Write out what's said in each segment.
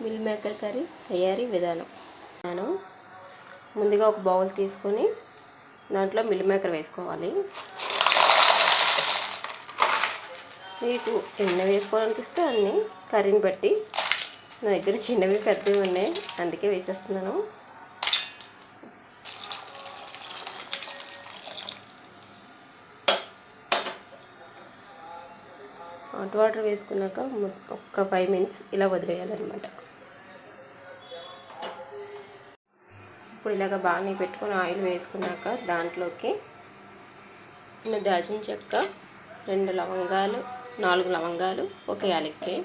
Meal maker curry తయారీ విధానం. ముందుగా ఒక బౌల్ తీసుకొని దాంట్లో మిల్ మేకర్ వేసుకోవాలి. మీకు ఎన్ని వేసుకోవాలనిపిస్తే అన్ని కర్రీని బట్టి. నా దగ్గర చిన్నవి పెద్దవి ఉన్నాయి, అందుకే వేసేస్తున్నాను. హాట్ వాటర్ వేసుకున్నాక ఒక 5 మినిట్స్ ఇలా వదిలేయాలన్నమాట. ఇప్పుడు ఇలాగ బాగా పెట్టుకొని ఆయిల్ వేసుకున్నాక దాంట్లోకి దాల్చిన చెక్క, 2 లవంగాలు, 4 లవంగాలు, 1 యాలక్కాయ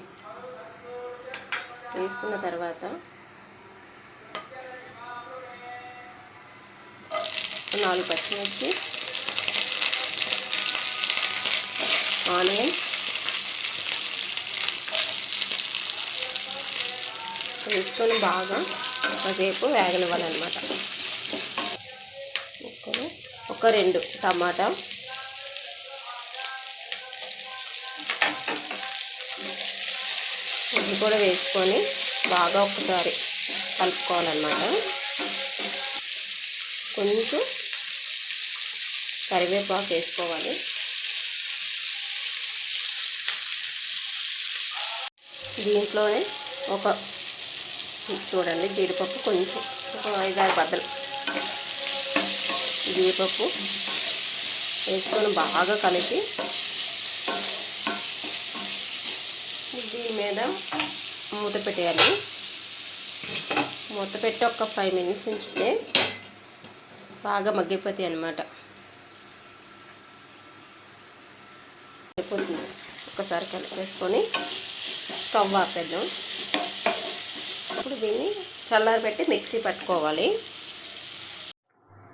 వేసుకున్న తర్వాత 4 పచ్చిమిర్చి, ఆనియన్ వేసుకొని బాగా కాసేపు వేగనివ్వాలన్నమాట. ఒక 2 టమాటా, ఇది కూడా వేసుకొని బాగా ఒకసారి కలుపుకోవాలన్నమాట. కొంచెం కరివేపాకు వేసుకోవాలి. దీంట్లోనే చూడండి జీడిపప్పు, కొంచెం ఒక 5-6 బద్దలు జీడిపప్పు వేసుకొని బాగా కలిపి దీని మీద మూత పెట్టేయాలి. మూత పెట్టి ఒక 5 మినిట్స్ ఉంచితే బాగా మగ్గిపోతాయి అన్నమాట. అయిపోతుంది. ఒకసారి కలిపేసుకొని స్టవ్ ఆపేద్దాం. ఇప్పుడు దీన్ని చల్లారబెట్టి మిక్సీ పట్టుకోవాలి.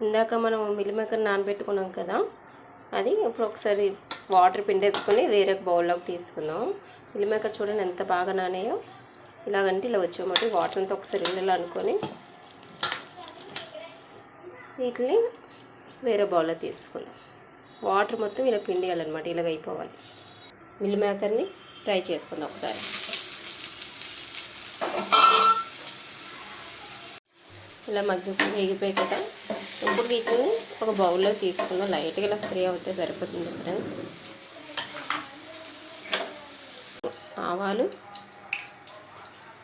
ఇందాక మనం మిల్ మేకర్ నానబెట్టుకున్నాం కదా, అది ఇప్పుడు ఒకసారి వాటర్ పిండేసుకొని వేరే బౌల్లోకి తీసుకుందాం. మిల్ మేకర్ చూడండి ఎంత బాగా నానాయో. ఇలాగంటే ఇలా వచ్చేమాట. వాటర్ అంతా ఒకసారి ఇలా అనుకొని వీటిని వేరే బౌల్లో తీసుకుందాం. వాటర్ మొత్తం ఇలా పిండేయాలన్నమాట. ఇలాగ అయిపోవాలి. మిల్ మేకర్ని ఫ్రై చేసుకుందాం ఒకసారి. ఇలా వేగిపోయి కదా, ఇప్పుడు వీటిని ఒక బౌల్లో తీసుకుందాం. లైట్గా ఇలా ఫ్రై అవుతే సరిపోతుంది. ఫ్రెండ్స్, ఆవాలు,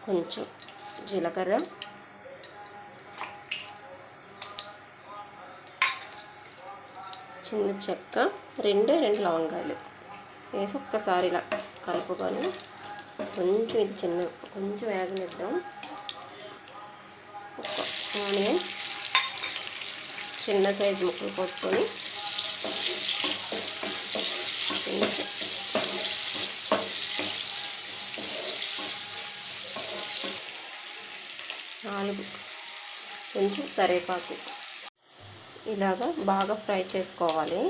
కొంచెం జీలకర్ర, చిన్న చెక్క, 2 లవంగాలు వేసి ఒక్కసారి ఇలా కలుపుకొని కొంచెం ఇది కొంచెం వేగనిద్దాం. ఆనియన్ చిన్న సైజు ముక్కలు పోసుకొని 4 కొంచెం కరివేపాకు ఇలాగా బాగా ఫ్రై చేసుకోవాలి.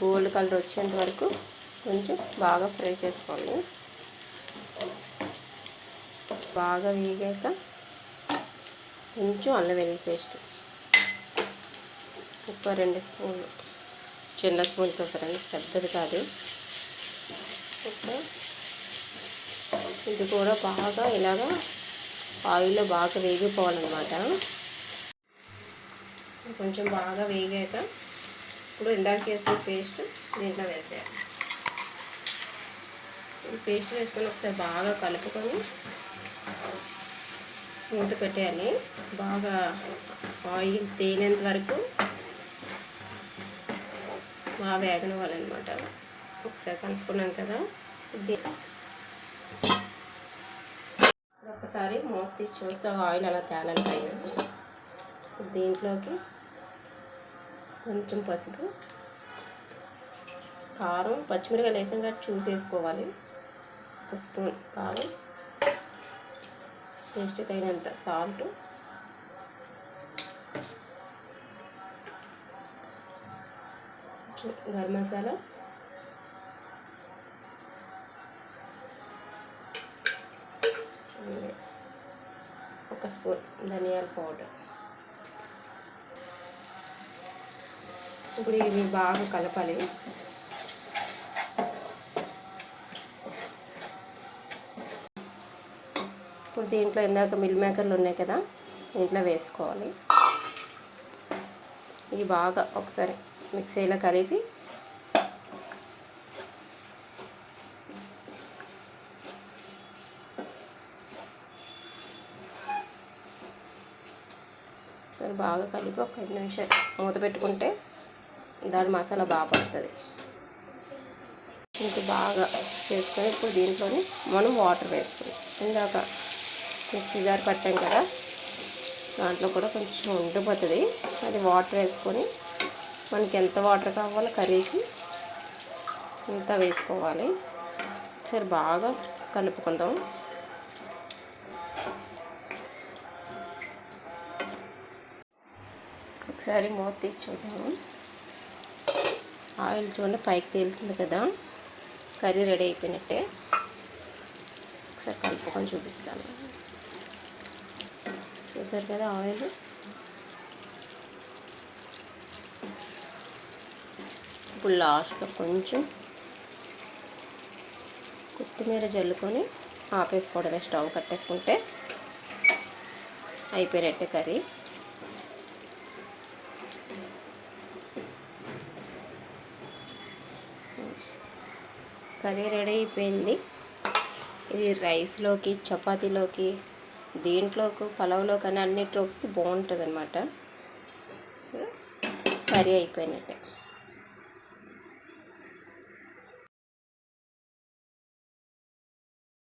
గోల్డ్ కలర్ వచ్చేంత వరకు కొంచెం బాగా ఫ్రై చేసుకోవాలి. బాగా వేగాక కొంచెం అల్లం వెల్లుల్లి పేస్ట్ ఒక 2 స్పూన్లు, చిన్న స్పూన్తో ఫ్రెండ్స్, పెద్దది కాదు. ఇది కూడా బాగా ఇలాగా ఆయిల్లో బాగా వేగిపోవాలన్నమాట. కొంచెం బాగా వేగాక ఇప్పుడు ఇందాక చేసిన పేస్ట్ దీంట్లో వేసేయాలి. పేస్ట్ వేసుకొని ఒకసారి బాగా కలుపుకొని మూత పెట్టేయాలి. బాగా ఆయిల్ తేలేంత వరకు బాగా వేగనివ్వాలన్నమాట. ఒకసారి కలుపుకున్నాం కదా, ఒకసారి మూత తీసి చూస్తే ఆయిల్ అలా తేలాలి పైన. దీంట్లోకి కొంచెం పసుపు, కారం, పచ్చిమిరకాయలు వేసాం కాబట్టి చూసేసుకోవాలి. 1 స్పూన్ కారం, టేస్ట్ తగినంత సాల్ట్, గరం మసాలా, ఒక స్పూన్ ధనియాల పౌడర్. ఇప్పుడు ఇవి బాగా కలపాలి. ఇప్పుడు దీంట్లో ఇందాక మిల్ మేకర్లు ఉన్నాయి కదా, దీంట్లో వేసుకోవాలి. ఇది బాగా ఒకసారి మిక్సీలో కలిపి బాగా కలిపి ఒక 5 నిమిషాలు మూత పెట్టుకుంటే దాని మసాలా బాగా పడుతుంది. ఇంక బాగా చేసుకొని ఇప్పుడు దీంట్లోనే మనం వాటర్ వేసుకుని ఇందాక మిక్సీ జార్ పట్టాం కదా, దాంట్లో కూడా కొంచెం ఉండిపోతుంది. అది వాటర్ వేసుకొని మనకి ఎంత వాటర్ కావాలో కర్రీకి ఇంత వేసుకోవాలి. సరే బాగా కలుపుకుందాం. ఒకసారి మూత తీసి చూద్దాము. ఆయిల్ చూడండి పైకి తేలుతుంది కదా, కర్రీ రెడీ అయిపోయినట్టే. ఒకసారి కలుపుకొని చూపిస్తాను. చూసారు కదా ఆయిల్. ఇప్పుడు లాస్ట్లో కొంచెం కొత్తిమీర జల్లుకొని ఆపేసుకోవడమే, స్టవ్ కట్టేసుకుంటే అయిపోయినట్టే కర్రీ. కర్రీ రెడీ అయిపోయింది. ఇది రైస్లోకి, చపాతీలోకి, దీంట్లోకి, పలావ్లోకి అని అన్నిట్లోకి బాగుంటుంది అన్నమాట. కర్రీ అయిపోయినట్టే.